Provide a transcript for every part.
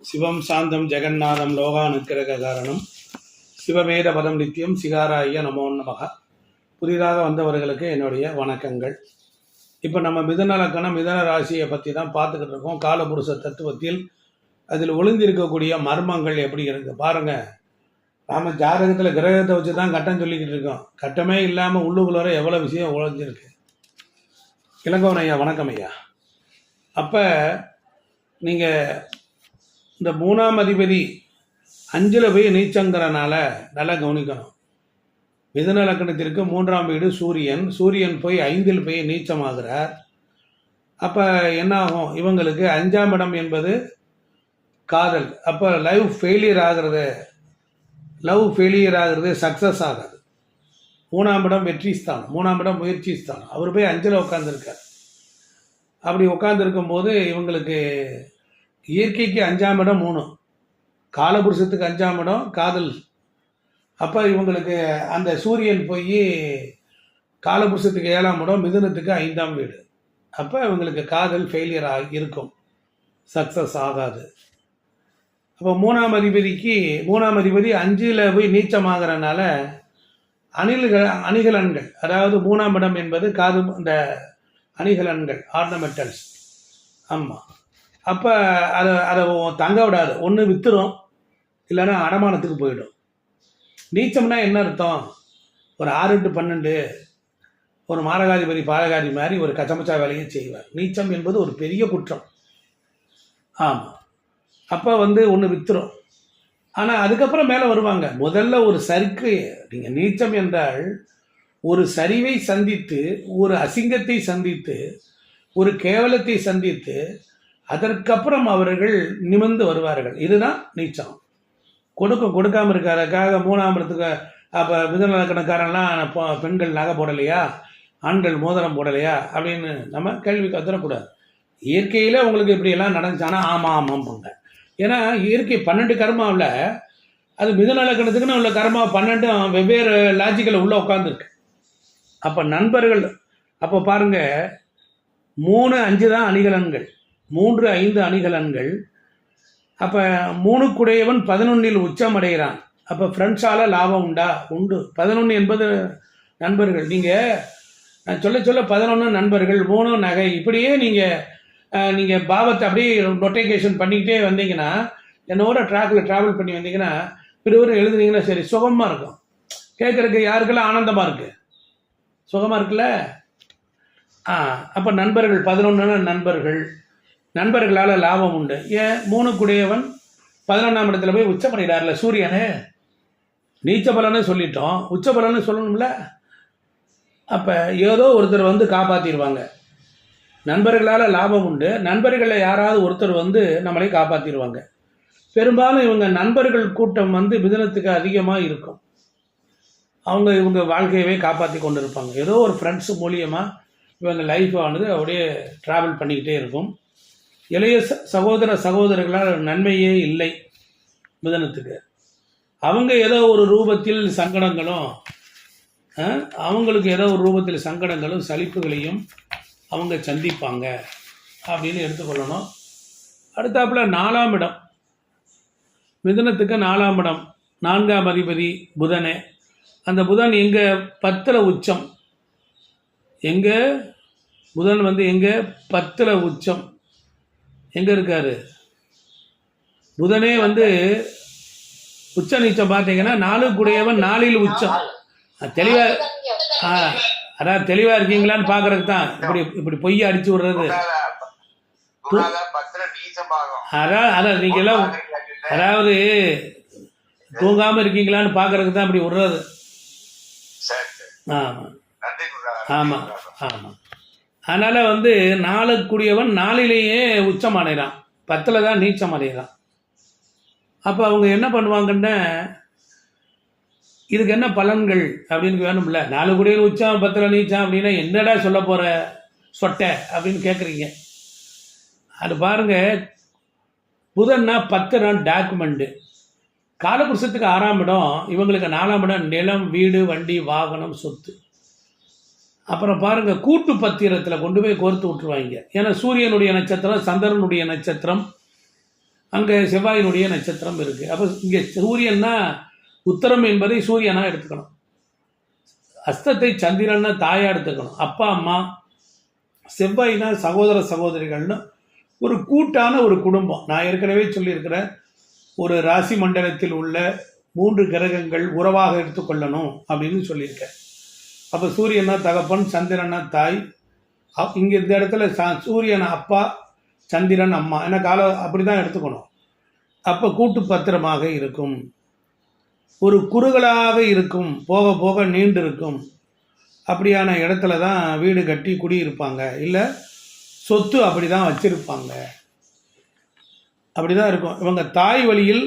சிவம் சாந்தம் ஜெகநாதம் லோகானுக்கிரக காரணம் சிவவேத பதம் நித்தியம் சிகாராய நமோ நமக. புதிதாக வந்தவர்களுக்கு என்னுடைய வணக்கங்கள். இப்போ நம்ம மிதன லக்கணம் மிதன ராசியை பற்றி தான் பார்த்துக்கிட்டு இருக்கோம். காலபுருஷ தத்துவத்தில் அதில் ஒளிந்திருக்கக்கூடிய மர்மங்கள் எப்படி இருக்கு பாருங்க. நாம் ஜாதகத்தில் கிரகத்தை வச்சு தான் கட்டம் சொல்லிக்கிட்டு இருக்கோம். கட்டமே இல்லாமல் உள்ளுக்குள்ளார எவ்வளோ விஷயம் ஒழிஞ்சிருக்கு. இளங்கோவன் ஐயா வணக்கம் ஐயா. அப்போ நீங்கள் இந்த 3ஆம் அதிபதி 5ல் போய் நீச்சங்கிறனால நல்லா கவனிக்கணும். மிதுன லக்கணத்திற்கு 3ஆம் வீடு சூரியன் போய் 5ல் போய் நீச்சமாகிறார். அப்போ என்ன ஆகும்? இவங்களுக்கு 5ஆம் இடம் என்பது காதல். அப்போ லவ் ஃபெயிலியர் ஆகிறது சக்ஸஸ் ஆகாது. 3ஆம் இடம் வெற்றி ஸ்தானம், 3ஆம் இடம் முயற்சி ஸ்தானம். அவர் போய் 5ல் உட்காந்துருக்கார். அப்படி உட்காந்துருக்கும் போது இவங்களுக்கு இயற்கைக்கு 5ஆம் இடம் 3, காலபுருஷத்துக்கு 5ஆம் இடம் காதல். அப்போ இவங்களுக்கு அந்த சூரியன் போய் காலபுருஷத்துக்கு 7ஆம் இடம், மிதுனத்துக்கு 5ஆம் வீடு. அப்போ இவங்களுக்கு காதல் ஃபெயிலியர் இருக்கும், சக்ஸஸ் ஆகாது. அப்போ 3ஆம் அதிபதி 5ல் போய் நீச்சமாகறனால அணிகலன்கள், அதாவது 3ஆம் இடம் என்பது காது, இந்த அணிகலன்கள் ஆர்னமெண்டல்ஸ். ஆமாம். அப்போ அதை தங்க விடாது. ஒன்று விற்றுரும், இல்லைன்னா அடமானத்துக்கு போயிடும். நீச்சம்னா என்ன அர்த்தம்? ஒரு 6 to 12 ஒரு மாரகாதிபதி பாலகாதி மாதிரி ஒரு கச்சமச்சா வேலையை செய்வார். நீச்சம் என்பது ஒரு பெரிய குற்றம். ஆமாம். அப்போ ஒன்று விற்றுரும். ஆனால் அதுக்கப்புறம் மேலே வருவாங்க. முதல்ல ஒரு சறுக்கு. நீங்கள் நீச்சம் என்றால் ஒரு சரிவை சந்தித்து, ஒரு அசிங்கத்தை சந்தித்து, ஒரு கேவலத்தை சந்தித்து, அதற்கப்புறம் அவர்கள் நிமிர்ந்து வருவார்கள். இதுதான் நீச்சம். கொடுக்காமல் இருக்காருக்காக 3ஆம் இடத்துக்கு. அப்போ மிதுன லக்கணக்காரன்லாம் பெண்கள் நகை போடலையா, ஆண்கள் மோதிரம் போடலையா அப்படின்னு நம்ம கேள்விக்கு வந்துடக்கூடாது. இயற்கையில் உங்களுக்கு இப்படியெல்லாம் நடந்துச்சானா ஆமாம் போங்க. ஏன்னா இயற்கை 12 கர்மாவில் அது மிதுன லக்கணத்துக்குன்னு உள்ள கர்மா 12 வெவ்வேறு லாஜிக்கில் உள்ளே உட்காந்துருக்கு. அப்போ நண்பர்கள், அப்போ பாருங்கள், 3, 5 தான் அணிகலன்கள், 3, 5 அணிகலன்கள். அப்போ 3 11ல் உச்சம் அடைகிறான். அப்போ ஃப்ரெண்ட்ஸால் லாபம் உண்டு. 11 என்பது நண்பர்கள். நீங்கள் சொல்ல 11 நண்பர்கள், 3 நகை, இப்படியே நீங்கள் பாவத்தை அப்படியே நோட்டிஃபிகேஷன் பண்ணிக்கிட்டே வந்தீங்கன்னா, என்னோட ட்ராவல் பண்ணி வந்தீங்கன்னா, இப்படி எழுதுனீங்கன்னா சரி, சுகமாக இருக்கும். கேட்குறதுக்கு யாருக்கெல்லாம் ஆனந்தமாக இருக்குது, சுகமாக இருக்குல்ல? அப்போ நண்பர்கள் 11 நண்பர்களால் லாபம் உண்டு. ஏன்? 3 11ஆம் இடத்துல போய் உச்சமடைகிறார்ல சூரியனு. நீச்ச பலன்னு சொல்லிட்டோம், உச்ச பலன்னு சொல்லணும்ல. அப்போ ஏதோ ஒருத்தர் காப்பாற்றிடுவாங்க. நண்பர்களால் லாபம் உண்டு. நண்பர்களில் யாராவது ஒருத்தர் நம்மளை காப்பாற்றிடுவாங்க. பெரும்பாலும் இவங்க நண்பர்கள் கூட்டம் மிதுனத்துக்கு அதிகமாக இருக்கும். இவங்க வாழ்க்கையவே காப்பாற்றி கொண்டு இருப்பாங்க. ஏதோ ஒரு ஃப்ரெண்ட்ஸு மூலியமாக இவங்க லைஃப் அப்படியே ட்ராவல் பண்ணிக்கிட்டே இருக்கும். இளைய சகோதரர்களால் நன்மையே இல்லை மிதுனத்துக்கு. அவங்க ஏதோ ஒரு ரூபத்தில் சங்கடங்களும், சலிப்புகளையும் அவங்க சந்திப்பாங்க அப்படின்னு எடுத்துக்கொள்ளணும். அடுத்தாப்புல 4ஆம் இடம், மிதுனத்துக்கு 4ஆம் இடம், 4ஆம் அதிபதி புதனே. அந்த புதன் எங்கே? 10ல் உச்சம். எங்கே புதன் எங்கே? 10ல் உச்சம். எங்கே இருக்காரு புதனே? உச்ச நீச்சம் பார்த்தீங்கன்னா 4 உச்சம். தெளிவாக இருக்கீங்களான்னு பார்க்கறதுக்கு தான் இப்படி பொய்யை அடிச்சு விடுறது. அதான் நீங்களாம் அதாவது தூங்காமல் இருக்கீங்களான்னு பார்க்கறதுக்கு தான் இப்படி விடுறது. ஆமாம் ஆமாம் ஆமாம். அதனால் 4 4லேயே உச்சம் அடைகிறான், 10ல் தான் நீச்சம் அடைகிறான். அப்போ அவங்க என்ன பண்ணுவாங்கன்னா, இதுக்கு என்ன பலன்கள் அப்படின்னு வேணும்ல. 4 உச்சம் 10ல் நீச்சம் அப்படின்னா என்னடா சொல்ல போகிற சொட்டை அப்படின்னு கேட்குறீங்க. அது பாருங்கள், புதன்னா 10 டாக்குமெண்ட்டு. காலபுருஷத்துக்கு 6ஆம் இடம், இவங்களுக்கு 4ஆம் இடம் நிலம், வீடு, வண்டி, வாகனம், சொத்து. அப்புறம் பாருங்கள், கூட்டு பத்திரத்தில் கொண்டு போய் கோர்த்து விட்டுருவாங்க. ஏன்னா சூரியனுடைய நட்சத்திரம், சந்திரனுடைய நட்சத்திரம், அங்கே செவ்வாயினுடைய நட்சத்திரம் இருக்குது. அப்போ இங்கே சூரியன்னா உத்தரம் என்பதை சூரியனா எடுத்துக்கணும், அஸ்தத்தை சந்திரன்னா தாயா எடுத்துக்கணும், அப்பா அம்மா. செவ்வாய்னா சகோதர சகோதரிகள்னு ஒரு கூட்டான ஒரு குடும்பம். நான் ஏற்கனவே சொல்லியிருக்கிறேன், ஒரு ராசி மண்டலத்தில் உள்ள 3 கிரகங்கள் உறவாக எடுத்துக்கொள்ளணும் அப்படின்னு சொல்லியிருக்கேன். அப்போ சூரியனா தகப்பன், சந்திரனா தாய். இங்கே இந்த இடத்துல சூரியன் அப்பா, சந்திரன் அம்மா, ஏன்னா அப்படி தான் எடுத்துக்கணும். அப்போ கூட்டு பத்திரமாக இருக்கும், ஒரு குறுகலாக இருக்கும், போக போக நீண்டு இருக்கும். அப்படியான இடத்துல தான் வீடு கட்டி குடியிருப்பாங்க, இல்லை சொத்து அப்படி தான் வச்சிருப்பாங்க, அப்படி தான் இருக்கும். இவங்க தாய் வழியில்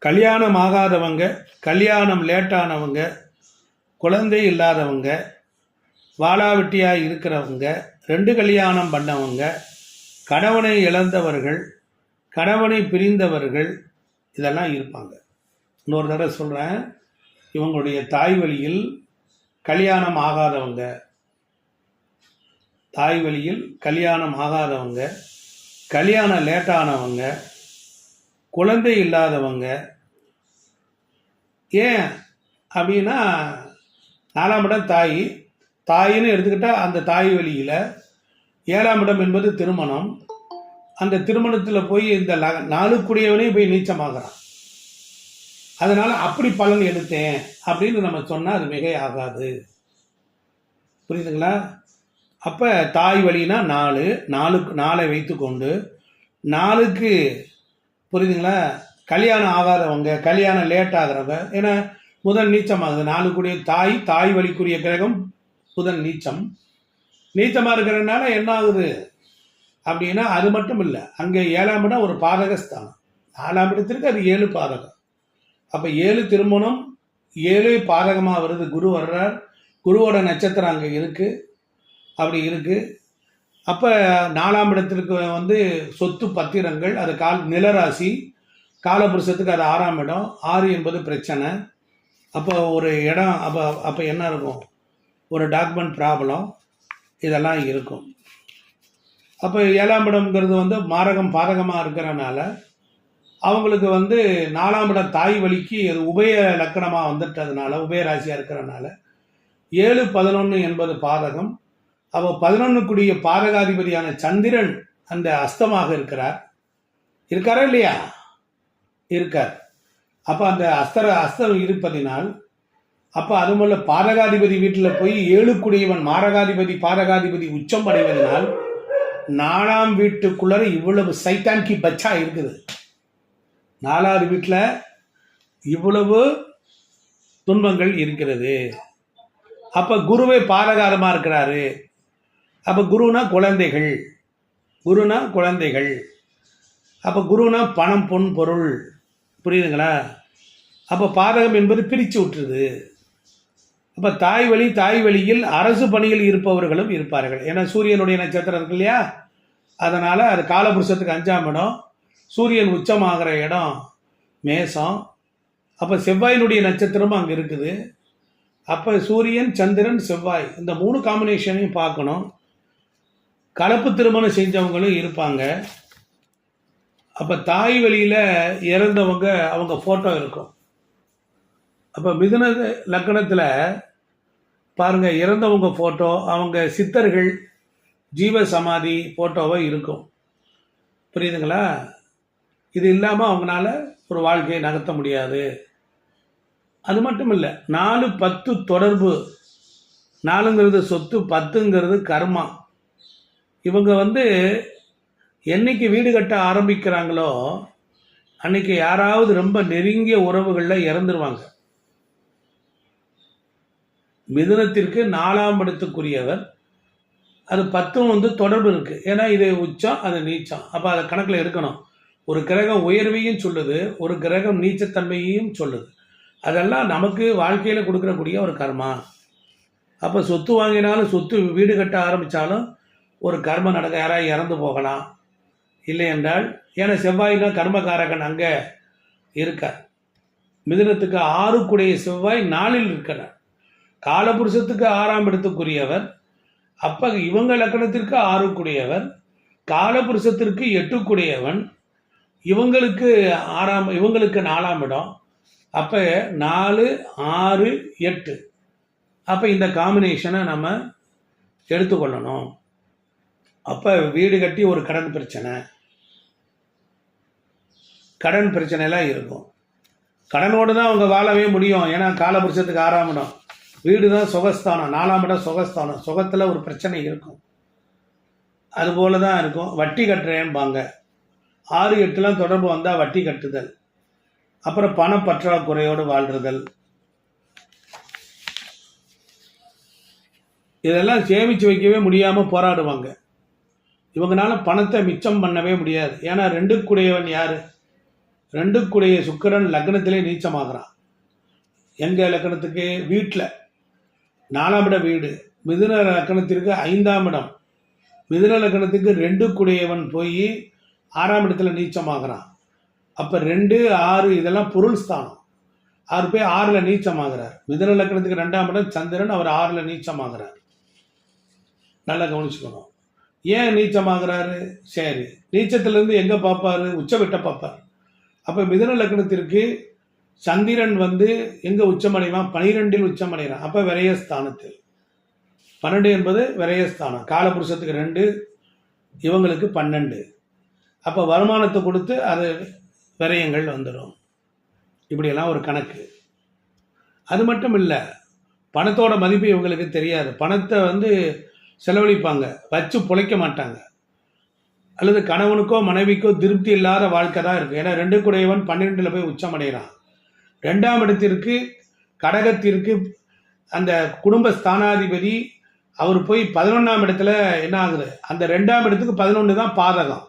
கல்யாணம் ஆகாதவங்க, கல்யாணம் லேட்டானவங்க, குழந்தை இல்லாதவங்க, வாளாவெட்டியாக இருக்கிறவங்க, 2 கல்யாணம் பண்ணவங்க, கணவனை இழந்தவர்கள், கணவனை பிரிந்தவர்கள், இதெல்லாம் இருப்பாங்க. இன்னொரு தடவை சொல்கிறேன், இவங்களுடைய தாய் வழியில் கல்யாணம் ஆகாதவங்க, தாய் வழியில் கல்யாணம் ஆகாதவங்க, கல்யாணம் லேட்டானவங்க, குழந்தை இல்லாதவங்க. ஏன் அப்படின்னா 4ஆம் இடம் தாயின்னு எடுத்துக்கிட்டால் அந்த தாய் வழியில் 7ஆம் இடம் என்பது திருமணம். அந்த திருமணத்தில் போய் இந்த 4 கூடியவனே போய் நீச்சமாகறான். அதனால் அப்படி பலன் எடுத்தேன் அப்படின்னு நம்ம சொன்னால் அது மிகை ஆகாது. புரியுதுங்களா? அப்போ தாய் வழினா 4 வைத்துக்கொண்டு 4க்கு, புரியுதுங்களா, கல்யாணம் ஆகாதவங்க, கல்யாணம் லேட் ஆகிறவங்க. ஏன்னா புதன் நீச்சமாகுது, 4 கூடிய தாய் வழிக்குரிய கிரகம் புதன் நீச்சமாக இருக்கிறதுனால என்ன ஆகுது அப்படின்னா, அது மட்டும் இல்லை, அங்கே 7ஆம் இடம் ஒரு பாதகஸ்தானம், 4ஆம் இடத்திற்கு அது 7 பாதகம். அப்போ 7 திருமணம், 7 பாதகமாக வருது. குரு வர்றார், குருவோட நட்சத்திரம் அங்கே இருக்குது, அப்படி இருக்குது. அப்போ 4ஆம் இடத்திற்கு சொத்து பத்திரங்கள், அது நிலராசி, காலபுருஷத்துக்கு அது 6ஆம் இடம். 6 என்பது பிரச்சனை. அப்போ ஒரு இடம், அப்போ என்ன இருக்கும், ஒரு டாக்குமெண்ட் ப்ராப்ளம், இதெல்லாம் இருக்கும். அப்போ 7ஆம் இடம்ங்கிறது மாரகம் பாதகமாக இருக்கிறனால அவங்களுக்கு 4ஆம் இடம் தாய் வழிக்கு அது உபய லக்கணமாக வந்துட்டதுனால, உபய ராசியாக இருக்கிறனால 7, 11 என்பது பாதகம். அப்போ 11க்குரிய பாதகாதிபதியான சந்திரன் அந்த அஸ்தமாக இருக்காரா இல்லையா? இருக்கார். அப்போ அந்த அஸ்தம் இருப்பதினால், அப்போ அதுமல்ல பாதகாதிபதி வீட்டில் போய் 7க்குடையவன் மாரகாதிபதி பாதகாதிபதி உச்சம் அடைவதனால் 4ஆம் வீட்டுக்குள்ளே இவ்வளவு சைத்தான்கி பச்சா இருக்குது. 4வது வீட்டில் இவ்வளவு துன்பங்கள் இருக்கிறது. அப்போ குருவே பாதகாரமாக இருக்கிறாரு. அப்போ குருனா குழந்தைகள், அப்போ குருனா பணம் பொன் பொருள், புரியுதுங்களா? அப்போ பாதகம் என்பது பிரித்து விட்டுருது. அப்போ தாய் வழியில் அரசு பணியில் இருப்பவர்களும் இருப்பார்கள். ஏன்னா சூரியனுடைய நட்சத்திரம் இருக்கு இல்லையா, அதனால் அது காலபுருஷத்துக்கு 5ஆம் இடம், சூரியன் உச்சமாகிற இடம் மேசம். அப்போ செவ்வாயினுடைய நட்சத்திரமும் அங்கே இருக்குது. அப்போ சூரியன், சந்திரன், செவ்வாய், இந்த 3 காம்பினேஷனையும் பார்க்கணும். கலப்பு திருமணம் செஞ்சவங்களும் இருப்பாங்க. அப்போ தாய் வழியில் இறந்தவங்க, அவங்க ஃபோட்டோ இருக்கும். அப்போ மிதுன லக்கணத்தில் பாருங்கள், இறந்தவங்க ஃபோட்டோ, அவங்க சித்தர்கள் ஜீவ சமாதி ஃபோட்டோவை இருக்கும். புரியுதுங்களா? இது இல்லாமல் அவங்களால ஒரு வாழ்க்கையை நகர்த்த முடியாது. அது மட்டும் இல்லை, 4, 10 தொடர்பு. 4ங்கிறது சொத்து, 10ங்கிறது கர்மா. இவங்க என்னைக்கு வீடு கட்ட ஆரம்பிக்கிறாங்களோ அன்னைக்கு யாராவது ரொம்ப நெருங்கிய உறவுகளில் இறந்துருவாங்க. மிதுனத்திற்கு 4ஆம் இடத்துக்குரியவர், அது 10 தொடர்பு இருக்குது. ஏன்னா இது உச்சம், அது நீச்சம். அப்போ அதை கணக்கில் எடுக்கணும். ஒரு கிரகம் உயர்வையும் சொல்லுது, ஒரு கிரகம் நீச்சத்தன்மையையும் சொல்லுது. அதெல்லாம் நமக்கு வாழ்க்கையில் கொடுக்கக்கூடிய ஒரு கர்மா. அப்போ சொத்து வாங்கினாலும், சொத்து வீடு கட்ட ஆரம்பித்தாலும் ஒரு கர்மம் நடக்க, யாராவது இறந்து போகலாம். இல்லை என்றால், ஏன்னா செவ்வாய்னா கர்மகாரகன் அங்கே இருக்கார். மிதுனத்துக்கு 6க்குடைய செவ்வாய் 4இல் இருக்கிறார். காலபுருஷத்துக்கு 6ஆம் இடத்துக்குரியவர். அப்போ இவங்க லக்கணத்திற்கு 6க்குடையவர், காலபுருஷத்திற்கு 8க்குடையவன், இவங்களுக்கு 4ஆம் இடம். அப்போ 4, 6, 8. அப்போ இந்த காம்பினேஷனை நம்ம எடுத்துக்கொள்ளணும். அப்போ வீடு கட்டி ஒரு கடன் பிரச்சனைலாம் இருக்கும். கடனோடு தான் அவங்க வாழவே முடியும். ஏன்னா காலபுருஷத்துக்கு 6ஆம் இடம், வீடு தான் சுகஸ்தானம், 4ஆம் இடம் சுகஸ்தானம். சுகத்தில் ஒரு பிரச்சனை இருக்கும். அதுபோல தான் இருக்கும். வட்டி கட்டுறேன்பாங்க. 6, 8 தொடர்பு வந்தால் வட்டி கட்டுதல், அப்புறம் பணப்பற்றாக்குறையோடு வாழ்றதல், இதெல்லாம் சேமித்து வைக்கவே முடியாமல் போராடுவாங்க. இவங்களால பணத்தை மிச்சம் பண்ணவே முடியாது. ஏன்னா 2க்குடையவன் யார்? 2க்குடைய சுக்கிரன் லக்னத்திலே நீச்சமாகறான். எங்கள் லக்னத்துக்கு வீட்டில் 4ஆம் இட வீடு, மிதுன லக்னத்திற்கு 5ஆம் இடம். மிதுன லக்னத்துக்கு 2க்குடையவன் போய் 6ஆம் இடத்துல நீச்சமாகறான். அப்போ 2, 6 இதெல்லாம் பொருள் ஸ்தானம். அவர் போய் 6ல் நீச்சமாகிறார். மிதுன லக்னத்துக்கு 2ஆம் இடம் சந்திரன், அவர் 6ல் நீச்சமாகிறார். நல்லா கவனிச்சுக்கணும். ஏன் நீச்சமாகிறாரு? சரி, நீச்சத்திலேருந்து எங்கே பார்ப்பாரு? உச்சவிட்ட பார்ப்பார். அப்போ மிதுன லக்னத்திற்கு சந்திரன் எங்கே உச்சமடைவான்? 12ல் உச்சமடைகிறான். அப்போ விரயஸ்தானத்தில். 12 என்பது விரயஸ்தானம். காலபுருஷத்துக்கு 2, இவங்களுக்கு 12. அப்போ வருமானத்தை கொடுத்து அது விரயங்கள் வந்துடும். இப்படியெல்லாம் ஒரு கணக்கு. அது மட்டும் இல்லை, பணத்தோட மதிப்பு இவங்களுக்கு தெரியாது. பணத்தை செலவழிப்பாங்க, வச்சு பிழைக்க மாட்டாங்க. அல்லது கணவனுக்கோ மனைவிக்கோ திருப்தி இல்லாத வாழ்க்கை தான் இருக்குது. ஏன்னா 2க்குடையவன் 12ல் போய் உச்சமடைகிறான். 2ஆம் இடத்திற்கு கடகத்திற்கு அந்த குடும்ப ஸ்தானாதிபதி அவர் போய் 11ஆம் இடத்துல என்ன ஆகுது? அந்த 2ஆம் இடத்துக்கு 11 தான் பாதகம்.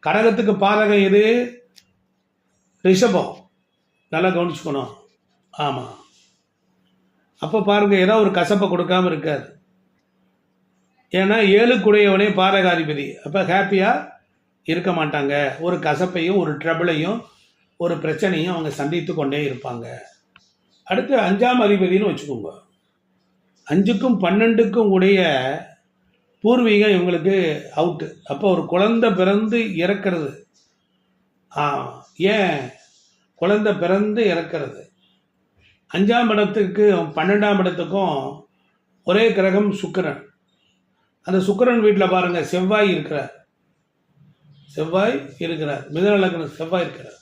கடகத்துக்கு பாதகம் எது? ரிஷபம். நல்லா கவனிச்சுக்கணும். ஆமாம். அப்போ பாருங்க, ஏதோ ஒரு கசப்பை கொடுக்காம இருக்காது. ஏன்னா 7க்குடையவனே பாதகாதிபதி. அப்போ ஹாப்பியாக இருக்க மாட்டாங்க. ஒரு கசப்பையும் ஒரு ட்ரபிளையும் ஒரு பிரச்சனையும் அவங்க சந்தித்து கொண்டே இருப்பாங்க. அடுத்து 5ஆம் அதிபதினு வச்சுக்கோங்க. 5க்கும் 12க்கும் உடைய பூர்வீகம் இவங்களுக்கு அவுட்டு. அப்போ ஒரு குழந்தை பிறந்து இறக்கிறது. ஏன் குழந்தை பிறந்து இறக்கிறது? 5ஆம் இடத்துக்கும் 12ஆம் இடத்துக்கும் ஒரே கிரகம் சுக்கிரன். அந்த சுக்கிரன் வீட்டில் பாருங்கள் செவ்வாய் இருக்கிறார். மிதுன லக்னம் செவ்வாய் இருக்கிறார்.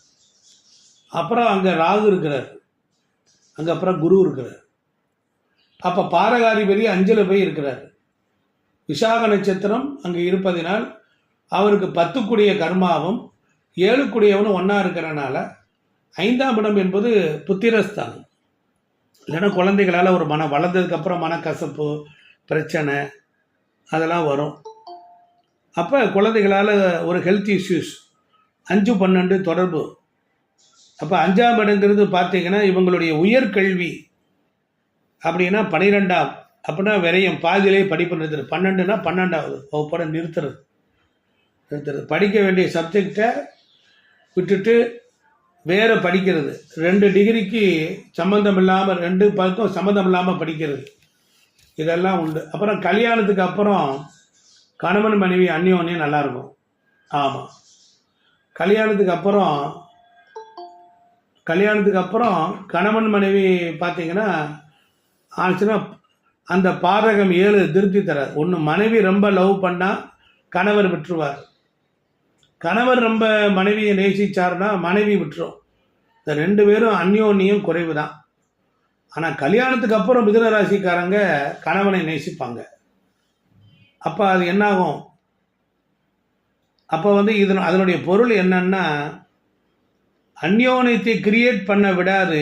அப்புறம் அங்கே ராகு இருக்கிறார். அங்கே அப்புறம் குரு இருக்கிறார். அப்போ பாரகாதிபதி 5ல் போய் இருக்கிறார். விசாக நட்சத்திரம் அங்கே இருப்பதினால் அவருக்கு 10க்குடைய கர்மாவும் 7க்குடையவனும் ஒன்றா இருக்கிறனால 5ஆம் இடம் என்பது புத்திரஸ்தானம். இல்லைன்னா குழந்தைகளால் ஒரு வளர்ந்ததுக்கப்புறம் மனக்கசப்பு பிரச்சனை அதெல்லாம் வரும். அப்போ குழந்தைகளால் ஒரு ஹெல்த் இஷ்யூஸ். 5, 12 தொடர்பு. அப்போ 5ஆம் இடங்கிறது பார்த்தீங்கன்னா இவங்களுடைய உயர்கல்வி. அப்படின்னா 12ஆம், அப்படின்னா விரயம், பாதியிலே படிப்பு நிறுத்துறது. 12னா 12ஆவது வகுப்போட நிறுத்துறது. படிக்க வேண்டிய சப்ஜெக்டை விட்டுட்டு வேறு படிக்கிறது. 2 டிகிரிக்கு சம்மந்தம் இல்லாமல், 2 பக்கம் சம்மந்தம் இல்லாமல் படிக்கிறது. இதெல்லாம் உண்டு. அப்புறம் கல்யாணத்துக்கு அப்புறம் கணவன் மனைவி அந்யோன்யம் நல்லாயிருக்கும். ஆமாம். கல்யாணத்துக்கு அப்புறம் கணவன் மனைவி பார்த்தீங்கன்னா ஆச்சுன்னா அந்த பாதகம் 7 திருப்தி தராது. ஒன்று, மனைவி ரொம்ப லவ் பண்ணால் கணவர் விட்டுருவார். கணவர் ரொம்ப மனைவியை நேசிச்சார்னா மனைவி விட்டுரும். இந்த 2 பேரும் அந்யோன்யம் குறைவு தான். ஆனால் கல்யாணத்துக்கு அப்புறம் மிதுன ராசிக்காரங்க கணவனை நேசிப்பாங்க. அப்போ அது என்னாகும்? அப்போ அதனுடைய பொருள் என்னன்னா, அந்யோன்யத்தை கிரியேட் பண்ண விடாது,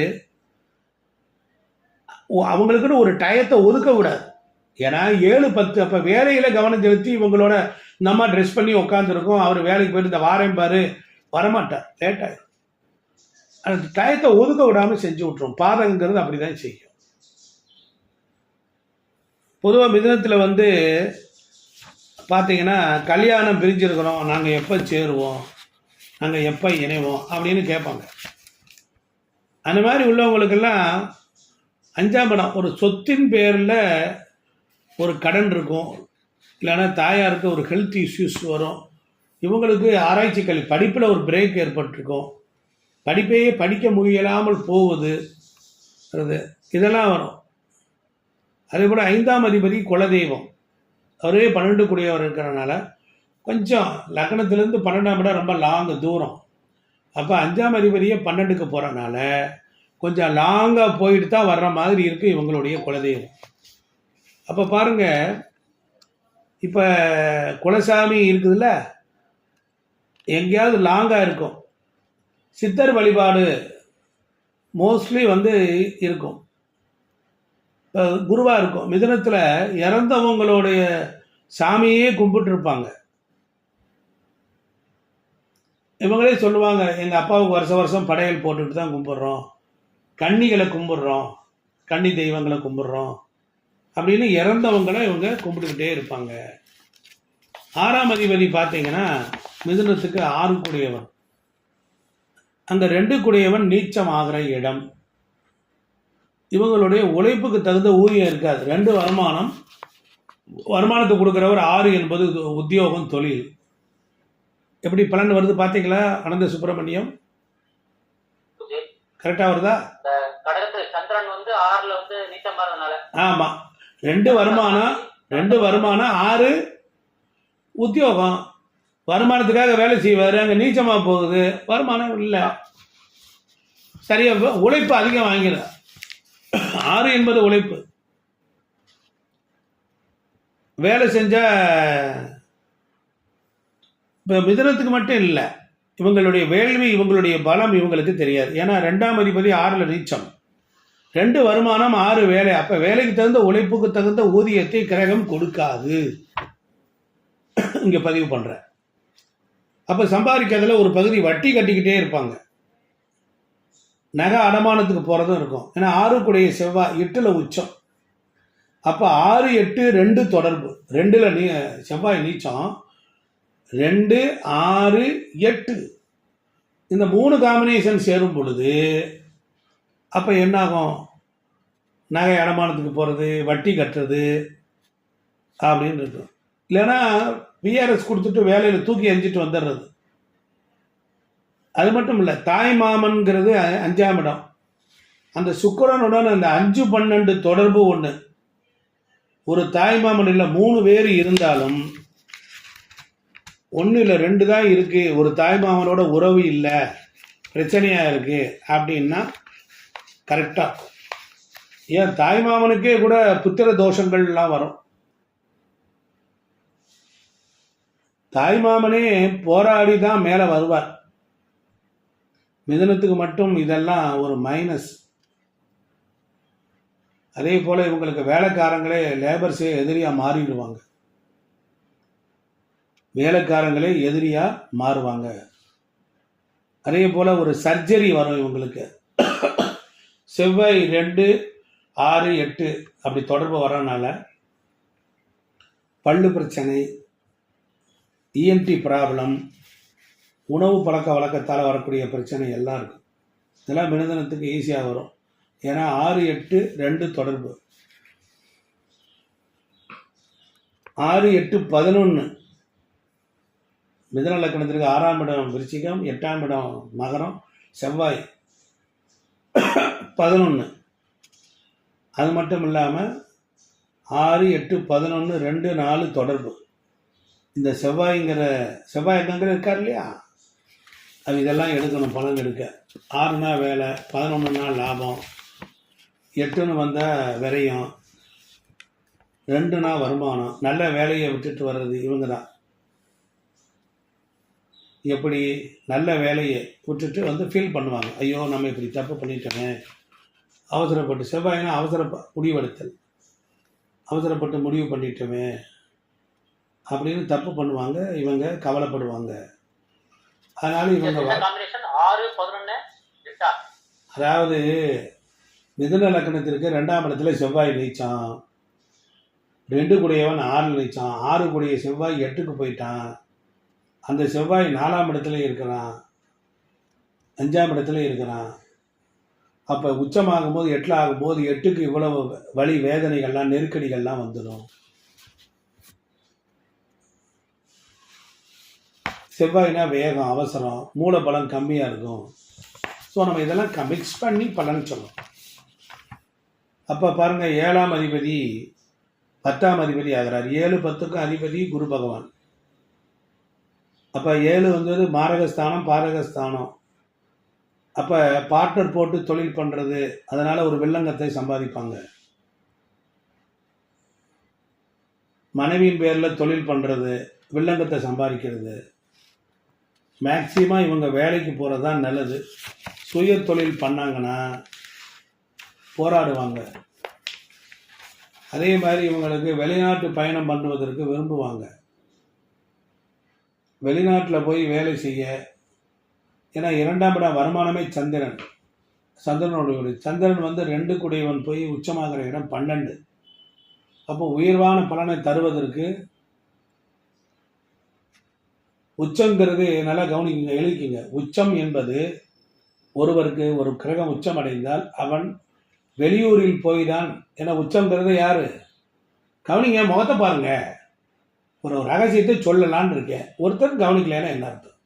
அவங்களுக்குன்னு ஒரு டயத்தை ஒதுக்க விடாது. ஏன்னா 7, 10 அப்போ வேலையில் கவனம் செலுத்தி இவங்களோட நம்ம ட்ரெஸ் பண்ணி உட்காந்துருக்கோம். அவர் வேலைக்கு போயிட்டு இந்த வாரம் பாரு வரமாட்டார், லேட் ஆகிடும். அந்த டயத்தை ஒதுக்க விடாமல் செஞ்சு விட்ருவோம். பாதகங்கிறது அப்படி தான் செய்யும். பொதுவாக மிதுனத்தில் பார்த்தீங்கன்னா கல்யாணம் பிரிஞ்சிருக்கிறோம், நாங்கள் எப்போ சேருவோம், நாங்கள் எப்போ இணைவோம் அப்படின்னு கேட்பாங்க. அந்த மாதிரி உள்ளவங்களுக்கெல்லாம் 5ஆம் இடம் ஒரு சொத்தின் பேரில் ஒரு கடன் இருக்கும். இல்லைன்னா தாயாருக்கு ஒரு ஹெல்த் இஷ்யூஸ் வரும். இவங்களுக்கு ஆராய்ச்சி கல்வி படிப்பில் ஒரு பிரேக் ஏற்பட்டிருக்கும், படிப்பையே படிக்க முடியலாமல் போவது, இதெல்லாம் வரும். அதே போல் 5ஆம் அதிபதி குலதெய்வம், அவரே 12 கூடியவர் இருக்கிறனால கொஞ்சம் லக்னத்திலேருந்து 12ஆம் இடம் ரொம்ப லாங்கு தூரம். அப்போ 5ஆம் அதிபதியே 12க்கு போகிறனால கொஞ்சம் லாங்காக போயிட்டு தான் வர்ற மாதிரி இருக்குது இவங்களுடைய குலதெய்வம். அப்போ பாருங்கள், இப்போ குலசாமி இருக்குதுல்ல, எங்கேயாவது லாங்காக இருக்கும். சித்தர் வழிபாடு மோஸ்ட்லி இருக்கும். இப்போ குருவாக இருக்கும். மிதுனத்தில் இறந்தவங்களுடைய சாமியே கும்பிட்டுருப்பாங்க. இவங்களே சொல்லுவாங்க, எங்கள் அப்பாவுக்கு வருஷம் படையல் போட்டுட்டு தான் கும்பிட்றோம், கன்னிகளை கும்பிட்றோம், கன்னி தெய்வங்களை கும்பிட்றோம் அப்படின்னு இறந்தவங்களை இவங்க கும்பிட்டுக்கிட்டே இருப்பாங்க. 6ஆம் அதிபதி பார்த்தீங்கன்னா மிதுனத்துக்கு 6 கூடியவன், அந்த 2 கூடியவன் நீச்சம் ஆகிற இடம். இவங்களுடைய உழைப்புக்கு தகுந்த ஊதியம் இருக்காது. 2 வருமானத்தை கொடுக்குறவர், 6 என்பது உத்தியோகம் தொழில். எப்படி பலன் வருது பார்த்தீங்களா? அனந்த சுப்பிரமணியம் கரெக்டா வருதா? ஆமாம், 2 வருமானம் 6 உத்தியோகம். வருமானத்துக்காக வேலை செய்வார், அங்கே நீச்சமாக போகுது, வருமானம் இல்லை, சரியா உழைப்பு அதிகம் வாங்கிற. 6 என்பது உழைப்பு. வேலை செஞ்சால் இப்போ மிதுனத்துக்கு மட்டும் இல்லை, இவங்களுடைய வேள்வி, இவங்களுடைய பலம் இவங்களுக்கு தெரியாது. ஏன்னா 2ஆம் அதிபதி 6ல் நீச்சம், 2 வருமானம் 6 வேலை. அப்போ வேலைக்கு தகுந்த உழைப்புக்கு தகுந்த ஊதியத்தை கிரகம் கொடுக்காது. இங்கே பதிவு பண்ணுறேன். அப்போ சம்பாதிக்கிறதுல ஒரு பகுதி வட்டி கட்டிக்கிட்டே இருப்பாங்க. நகை அடமானத்துக்கு போகிறதும் இருக்கும். ஏன்னா 6 கூடிய செவ்வாய் 8ல் உச்சம். அப்போ 6, 8, 2 தொடர்பு. 2ல் செவ்வாய் நீச்சம், 2, 6, 8 இந்த 3 காம்பினேஷன் சேரும் பொழுது அப்போ என்னாகும்? நகை அடமானத்துக்கு போகிறது, வட்டி கட்டுறது அப்படின்னு இருக்கும். இல்லைன்னா விஆர்எஸ் கொடுத்துட்டு வேலையில் தூக்கி எறிஞ்சிட்டு வந்துடுறது. அது மட்டும் இல்லை, தாய் மாமன்கிறது 5ஆம் இடம். அந்த சுக்கிரனுடன் அந்த 5, 12 தொடர்பு ஒன்று. ஒரு தாய் மாமன் இல்லை, 3 பேர் இருந்தாலும் 1 இல்லை 2 தான் இருக்குது, ஒரு தாய் மாமனோட உறவு இல்லை, பிரச்சனையாக இருக்குது அப்படின்னா கரெக்டாக. ஏன் தாய் மாமனுக்கே கூட புத்திர தோஷங்கள்லாம் வரும். தாய் மாமனே போராடி தான் மேலே வருவார். மிதுனத்துக்கு மட்டும் இதெல்லாம் ஒரு மைனஸ். அதே போல் இவங்களுக்கு வேலைக்காரங்களே லேபர்ஸே எதிரியாக மாறிடுவாங்க. வேலைக்காரங்களே எதிரியாக மாறுவாங்க. அதே போல் ஒரு சர்ஜரி வரும் இவங்களுக்கு. செவ்வாய் 2, 6, 8 அப்படி தொடர்பு வரனால பல்லு பிரச்சனை, இஎன்டி ப்ராப்ளம், உணவு பழக்க வழக்கத்தால் வரக்கூடிய பிரச்சனை எல்லாம் இருக்கும். இதெல்லாம் மிதுனத்துக்கு ஈஸியாக வரும். ஏன்னா 6, 8, 2 தொடர்பு. 6, 8, 11 மிதுன லக்னத்திற்கு 6ஆம் இடம் விருச்சிகம், 8ஆம் இடம் மகரம், செவ்வாய் 11. அது மட்டும் இல்லாமல் 6, 8, 11, 2, 4 தொடர்பு. இந்த செவ்வாய் தாங்கிற இருக்கார் இல்லையா, அது இதெல்லாம் எடுக்கணும் பலன் எடுக்க. 6னா வேலை, 11னா லாபம், 8ன்னு வந்தால் விரயம், 2னா வருமானம். நல்ல வேலையை விட்டுட்டு வர்றது இவங்க தான். எப்படி நல்ல வேலையை விட்டுட்டு ஃபீல் பண்ணுவாங்க, ஐயோ நம்ம இப்படி தப்பு பண்ணிட்டோமே, அவசரப்பட்டு. செவ்வாய்னா முடிவெடுத்தல், அவசரப்பட்டு முடிவு பண்ணிட்டோமே அப்படின்னு தப்பு பண்ணுவாங்க, இவங்க கவலைப்படுவாங்க. அதனால இவங்க அதாவது மிதுன லக்னத்திற்கு 2ஆம் இடத்துல செவ்வாய் நீச்சம், 2 கூடியவன் 6ல் நீச்சம், 6 கூடிய செவ்வாய் 8க்கு போயிட்டான். அந்த செவ்வாய் 4ஆம் இடத்துல இருக்கிறான், 5ஆம் இடத்துல இருக்கிறான். அப்போ உச்சமாகும் போது 8ல் ஆகும்போது 8க்கு இவ்வளவு வலி வேதனைகள்லாம் நெருக்கடிகள்லாம் வந்துடும். செவ்வாய்னா வேகம், அவசரம், மூல பலம் கம்மியாக இருக்கும். ஸோ நம்ம இதெல்லாம் மிக்ஸ் பண்ணி பலன் சொல்லணும். அப்போ பாருங்கள், 7ஆம் அதிபதி 10ஆம் அதிபதி ஆகிறார். 7 10க்கும் அதிபதி குரு பகவான். அப்போ 7 வந்தது மாரகஸ்தானம், பாரகஸ்தானம். அப்போ பார்ட்னர் போட்டு தொழில் பண்ணுறது, அதனால் ஒரு வில்லங்கத்தை சம்பாதிப்பாங்க. மனைவியின் பேரில் தொழில் பண்ணுறது, வில்லங்கத்தை சம்பாதிக்கிறது. மேக்சிமம் இவங்க வேலைக்கு போகிறது தான் நல்லது. சுய தொழில் பண்ணாங்கன்னா போராடுவாங்க. அதே மாதிரி இவங்களுக்கு வெளிநாட்டு பயணம் பண்ணுவதற்கு விரும்புவாங்க. வெளிநாட்டில் போய் வேலை செய்ய, ஏன்னா 2ஆம் இடம் வருமானமே சந்திரன். சந்திரனுடைய சந்திரன் வந்து 2 கூடியவன் போய் உச்சமாகிற இடம் 12. அப்போ உயர்வான பலனை தருவதற்கு உச்சங்கிறது நல்லா கவனிக்குங்க, எழுதிக்குங்க. உச்சம் என்பது ஒருவருக்கு ஒரு கிரகம் உச்சம் அடைந்தால் அவன் வெளியூரில் போய் தான். ஏன்னா உச்சங்கிறது யாரு கவனிங்க, முகத்தை பாருங்க. ஒரு ரகசியத்தை சொல்லலான்னு இருக்கேன், ஒருத்தர் கவனிக்கலன்னா என்ன அர்த்தம்?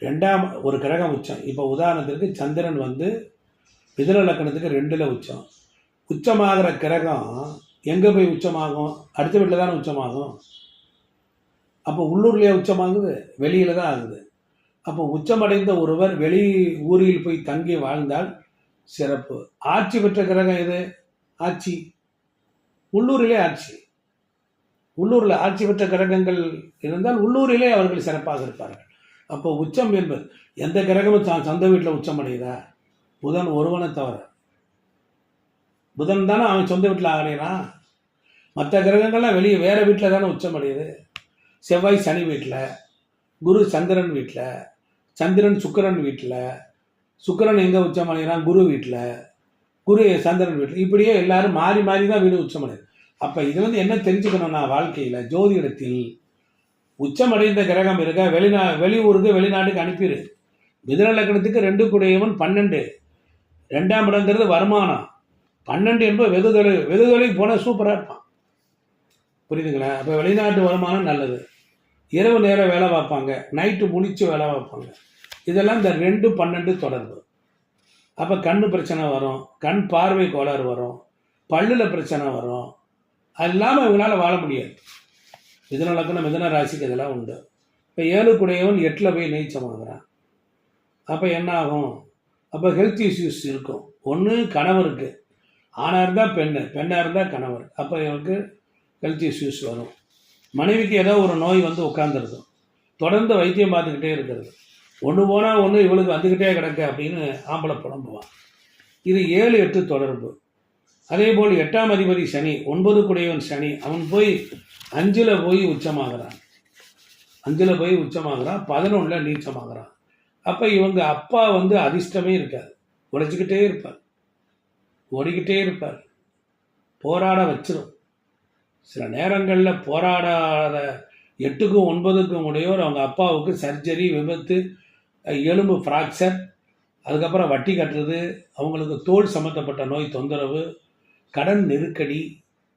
2ஆம் ஒரு கிரகம் உச்சம். இப்போ உதாரணத்திற்கு சந்திரன் வந்து மிதுன லக்னத்துக்கு 2ல் உச்சம். உச்சமாகிற கிரகம் எங்கே போய் உச்சமாகும்? அடுத்த வீட்டில் தானே உச்சமாகும். அப்போ உள்ளூர்லேயே உச்சமாகுது, வெளியில் தான் ஆகுது. அப்போ உச்சமடைந்த ஒருவர் வெளி ஊரில் போய் தங்கி வாழ்ந்தால் சிறப்பு. ஆட்சி பெற்ற கிரகம் எது? ஆட்சி. உள்ளூரிலே ஆட்சி. உள்ளூரில் ஆட்சி பெற்ற கிரகங்கள் இருந்தால் உள்ளூரிலே அவர்கள் சிறப்பாக இருப்பார்கள். அப்போ உச்சம் என்பது எந்த கிரகமும் சொந்த வீட்டில் உச்சம் அடையுதா? புதன் ஒருவனை தவிர. புதன் தானே அவன் சொந்த வீட்டில் ஆகலைனா. மற்ற கிரகங்கள்லாம் வெளியே வேறு வீட்டில் தானே உச்சம் அடையுது. செவ்வாய் சனி வீட்டில், குரு சந்திரன் வீட்டில், சந்திரன் சுக்கிரன் வீட்டில், சுக்கிரன் எங்கே உச்சம் அடைகிறான்? குரு வீட்டில், குரு சந்திரன் வீட்டில். இப்படியே எல்லாரும் மாறி மாறி தான் வீடு உச்சம் அடையுது. அப்போ இது வந்து என்ன தெரிஞ்சுக்கணும்னா, வாழ்க்கையில் ஜோதிடத்தில் உச்சமடைந்த கிரகம் இருக்க வெளியூருக்கு வெளிநாட்டுக்கு அனுப்பிடு. மிதுன லக்னத்துக்கு 2 கூடியவன் 12. 2ஆம் இடங்கிறது வருமானம். 12 என்பது வெகுதொலை போனால் சூப்பராக இருப்பான். புரியுதுங்களா? அப்போ வெளிநாட்டு வருமானம் நல்லது. இரவு நேரம் வேலை பார்ப்பாங்க, நைட்டு முழிச்சு வேலை பார்ப்பாங்க. இதெல்லாம் இந்த 2 12 தொடர்பு. அப்போ கண் பிரச்சனை வரும், கண் பார்வை கோளாறு வரும், பல்லில் பிரச்சனை வரும். அது இல்லாமல் இவங்களால் வாழ முடியாது. மிதுன லக்னம் மிதுன ராசிக்கு இதெல்லாம் உண்டு. இப்போ 7 கூடியவன் 8ல் போய் நீச்சமாகறான். அப்போ என்ன ஆகும்? அப்போ ஹெல்த் இஷ்யூஸ் இருக்கும். ஒன்று கணவருக்கு, ஆணாக இருந்தால் பெண்ணு, பெண்ணாக இருந்தால் கணவர். அப்போ இவருக்கு ஹெல்த் இஷ்யூஸ் வரும். மனைவிக்கு ஏதோ ஒரு நோய் வந்து உட்காந்துருக்கும், தொடர்ந்து வைத்தியம் பார்த்துக்கிட்டே இருக்கிறது. ஒன்று போனால் ஒன்று இவளுக்கு வந்துக்கிட்டே கிடக்கு அப்படின்னு ஆம்பளை புலம்புவான். இது 7 8 தொடர்பு. அதே போல் 8ஆம் அதிபதி சனி, 9 கூடியவன் சனி, அவன் போய் 5ல் போய் உச்சமாகறான். 5ல் போய் உச்சமாகறான், 11ல் நீச்சமாகறான். அப்போ இவங்க அப்பா வந்து அதிர்ஷ்டமே இருக்காது, உழைச்சிக்கிட்டே இருப்பார், ஓடிக்கிட்டே இருப்பார், போராட வச்சிடும். சில நேரங்களில் போராடாத 8க்கும் 9க்கும் உடையோர் அவங்க அப்பாவுக்கு சர்ஜரி, விபத்து, எலும்பு ஃப்ராக்சர், அதுக்கப்புறம் வட்டி கட்டுறது, அவங்களுக்கு தோல் சம்மந்தப்பட்ட நோய் தொந்தரவு, கடன் நெருக்கடி,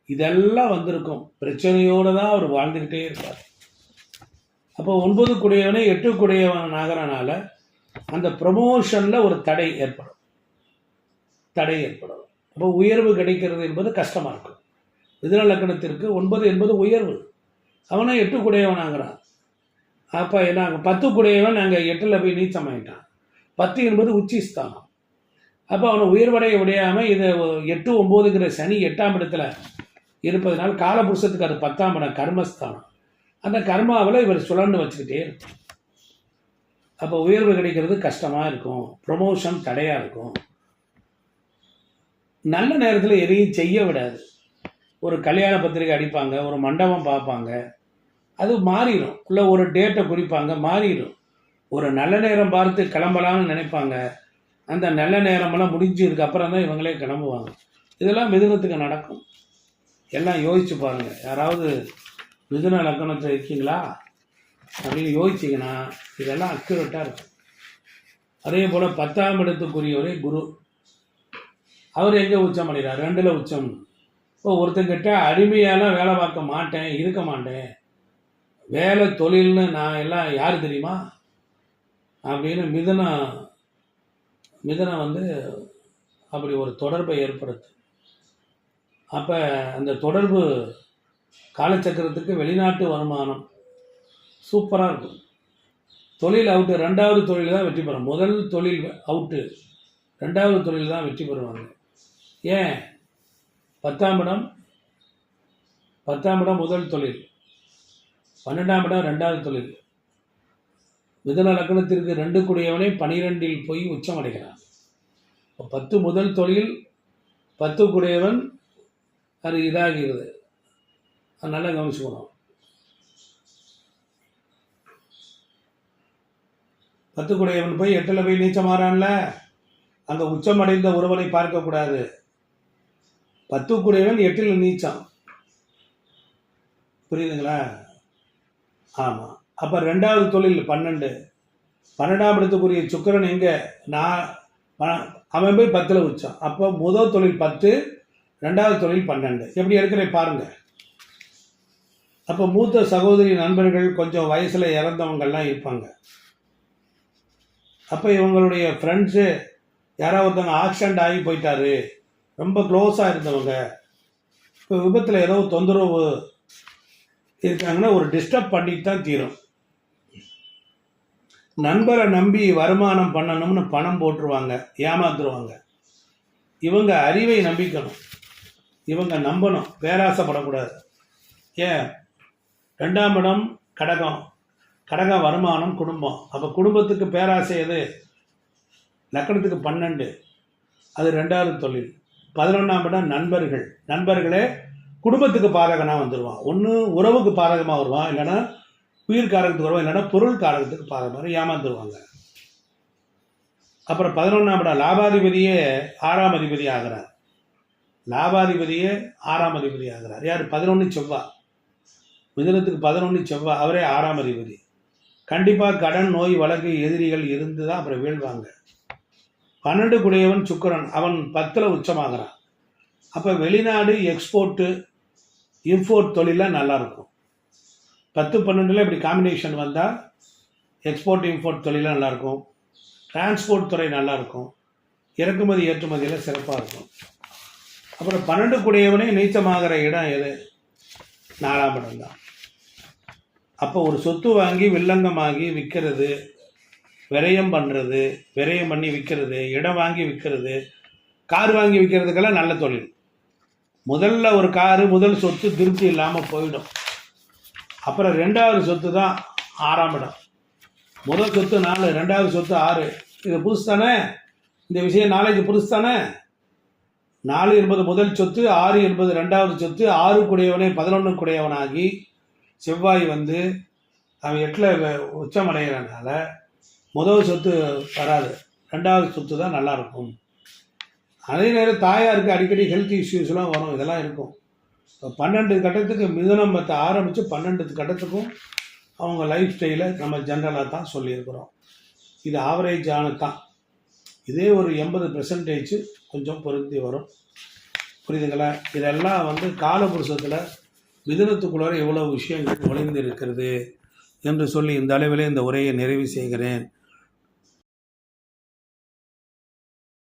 இதெல்லாம் வந்திருக்கும். பிரச்சனையோடு தான் அவர் வாழ்ந்துக்கிட்டே இருப்பார். அப்போ 9 கூடியவனே 8 கூடியவன் ஆகிறனால அந்த ப்ரமோஷனில் ஒரு தடை ஏற்படும். அப்போ உயர்வு கிடைக்கிறது என்பது கஷ்டமாக இருக்கும். மிதுன லக்னத்திற்கு 9 என்பது உயர்வு. அவனை 8 கூடியவன் ஆகிறான். அப்போ என்ன, 10 கூடியவன் அங்கே 8ல் போய் நீச்சமாயிட்டான். 10 என்பது உச்சி ஸ்தானம். அப்போ அவனை உயர்வடைய விடையாமல் இது 8 9ங்கிற சனி 8ஆம் இடத்துல இருப்பதனால் காலபுருஷத்துக்கு அது 10ஆம் இடம் கர்மஸ்தானம். அந்த கர்மாவில் இவர் சுழண்டு வச்சுக்கிட்டே இருக்கும். அப்போ உயர்வு கிடைக்கிறது கஷ்டமாக இருக்கும், ப்ரொமோஷன் தடையாக இருக்கும். நல்ல நேரத்தில் எதையும் செய்ய விடாது. ஒரு கல்யாண பத்திரிக்கை அடிப்பாங்க, ஒரு மண்டபம் பார்ப்பாங்க, அது மாறிடும். இல்லை ஒரு டேட்டை குறிப்பாங்க, மாறிடும். ஒரு நல்ல நேரம் பார்த்து கிளம்பலாம்னு நினைப்பாங்க, அந்த நல்ல நேரமெல்லாம் முடிஞ்சதுக்கு அப்புறம் தான் இவங்களே கிளம்புவாங்க. இதெல்லாம் மிதுனத்துக்கு நடக்கும். எல்லாம் யோசிச்சு பாருங்கள். யாராவது மிதுன லக்னத்தில் இருக்கீங்களா அப்படின்னு யோசிச்சிங்கன்னா இதெல்லாம் அக்யூரேட்டாக இருக்கும். அதே போல் 10ஆம் இடத்துக்குரியவரே குரு, அவர் எங்கே உச்சம் அடைகிறார்? 2ல் உச்சம். இப்போ ஒருத்தங்கிட்ட அடிமையாலாம் வேலை பார்க்க மாட்டேன், இருக்க மாட்டேன், வேலை தொழில்னு நான் எல்லாம் யார் தெரியுமா அப்படின்னு மிதனம் வந்து அப்படி ஒரு தொடர்பை ஏற்படுத்து. அப்போ அந்த தொடர்பு காலச்சக்கரத்துக்கு வெளிநாட்டு வருமானம் சூப்பராக இருக்கும். தொழில் அவுட்டு, ரெண்டாவது தொழில் தான் வெற்றி பெறும். முதல் தொழில் அவுட்டு, ரெண்டாவது தொழில் தான் வெற்றி பெறுவாங்க. ஏன்? 10ஆம் இடம் முதல் தொழில், 12ஆம் இடம் ரெண்டாவது தொழில். மிதுன லக்னத்திற்கு 2 கூடியவனே 12இல் போய் உச்சம் அடைகிறான். 10 முதல் தொழில், 10 கூடியவன் அது இதாகிறது. அது நல்லா கவனிச்சுக்கணும். 10 கூடியவன் போய் 8ல் போய் நீச்சமாறான்ல, அங்கே உச்சம் அடைந்த ஒருவனை பார்க்கக்கூடாது. 10 கூடியவன் 8ல் நீச்சம். புரியுதுங்களா? ஆமாம். அப்போ ரெண்டாவது தொழில் 12ஆம் இடத்துக்குரிய சுக்கிரன் எங்கே? அவன் போய் 10ல் உச்சம். அப்போ முதல் தொழில் 10, ரெண்டாவது தொழில் 12. எப்படி இருக்கிறேன் பாருங்க. அப்போ மூத்த சகோதரி நண்பர்கள் கொஞ்சம் வயசில் இறந்தவங்கள்லாம் இருப்பாங்க. அப்போ இவங்களுடைய ஃப்ரெண்ட்ஸு யாராவது ஒருத்தவங்க ஆக்சிடெண்ட் ஆகி போயிட்டாரு, ரொம்ப க்ளோஸாக இருந்தவங்க, இப்போ விபத்தில் ஏதோ தொந்தரவு இருக்காங்கன்னா ஒரு டிஸ்டர்ப் பண்ணிட்டு தான் தீரும். நண்பரை நம்பி வருமானம் பண்ணணும்னு பணம் போட்டுருவாங்க, ஏமாத்துருவாங்க. இவங்க அறிவை நம்பிக்கணும், இவங்க நம்பணும், பேராசைப்படக்கூடாது. ஏன்? 2ஆம் இடம் கடகம் வருமானம், குடும்பம். அப்போ குடும்பத்துக்கு பேராசை எது? லக்கணத்துக்கு 12, அது ரெண்டாவது தொழில். 11ஆம் இடம் நண்பர்களே குடும்பத்துக்கு பாதகனாக வந்துடுவான். ஒன்று உறவுக்கு பாதகமாக வருவான், இல்லைன்னா உயிர் காரகத்துக்கு வருவான், இல்லைன்னா பொருள் காரகத்துக்கு பாதகமாக ஏமாந்துருவாங்க. அப்புறம் 11ஆம் இடம் லாபாதிபதியே 6ஆம் அதிபதி ஆகிறார். லாபாதிபதியே 6ஆம் அதிபதி ஆகிறார். யார்? 11 செவ்வாய். மிதுனத்துக்கு 11 செவ்வாய், அவரே 6ஆம் அதிபதி. கண்டிப்பாக கடன், நோய், வழக்கு, எதிரிகள் இருந்து தான் அப்புறம் வீழ்வாங்க. 12 கூடியவன் சுக்கிரன், அவன் 10ல் உச்சமாகிறான். அப்போ வெளிநாடு எக்ஸ்போர்ட்டு இம்போர்ட் தொழிலாம் நல்லாயிருக்கும். 10, 12ல் இப்படி காம்பினேஷன் வந்தால் எக்ஸ்போர்ட் இம்போர்ட் தொழிலாம் நல்லாயிருக்கும். டிரான்ஸ்போர்ட் துறை நல்லாயிருக்கும். இறக்குமதி ஏற்றுமதியில் சிறப்பாக இருக்கும். அப்புறம் 12 கூடியவனே நீச்சமாகிற இடம் எது? 4ஆம் இடம் தான். அப்போ ஒரு சொத்து வாங்கி வில்லங்கமாகி விற்கிறது, விரயம் பண்ணுறது, விரயம் பண்ணி விற்கிறது, இடம் வாங்கி விற்கிறது, கார் வாங்கி விற்கிறதுக்கெல்லாம் நல்ல தொழில். முதல்ல ஒரு காரு, முதல் சொத்து திருப்தி இல்லாமல் போயிடும். அப்புறம் ரெண்டாவது சொத்து தான் 6ஆம் இடம். முதல் சொத்து 4, ரெண்டாவது சொத்து 6. இது புதுசு தானே? இந்த விஷயம் நாலேஜ் புதுசு தானே? 4 என்பது முதல் சொத்து, 6 என்பது ரெண்டாவது சொத்து. 6 கூடியவனே 11 கூடியவனாகி செவ்வாய் வந்து அவன் 8ல் உச்சம் அடைகிறனால முதல் சொத்து வராது, ரெண்டாவது சொத்து தான் நல்லாயிருக்கும். அதே நேரம் தாயாருக்கு அடிக்கடி ஹெல்த் இஷ்யூஸ்லாம் வரும், இதெல்லாம் இருக்கும். இப்போ 12 கட்டத்துக்கு மிதுனம் ஆரம்பித்து 12 கட்டத்துக்கும் அவங்க லைஃப் ஸ்டைலை நம்ம ஜென்ரலாக தான் சொல்லியிருக்கிறோம். இது ஆவரேஜ் ஆனதான். இதே ஒரு 80% கொஞ்சம் பொருந்தி வரும். புரியுதுங்களா? இதெல்லாம் வந்து காலபுருஷத்தில் மிதுனத்துக்குள்ளார எவ்வளோ விஷயங்கள் நுழைந்து இருக்கிறது என்று சொல்லி இந்த அளவிலே இந்த உரையை நிறைவு செய்கிறேன்.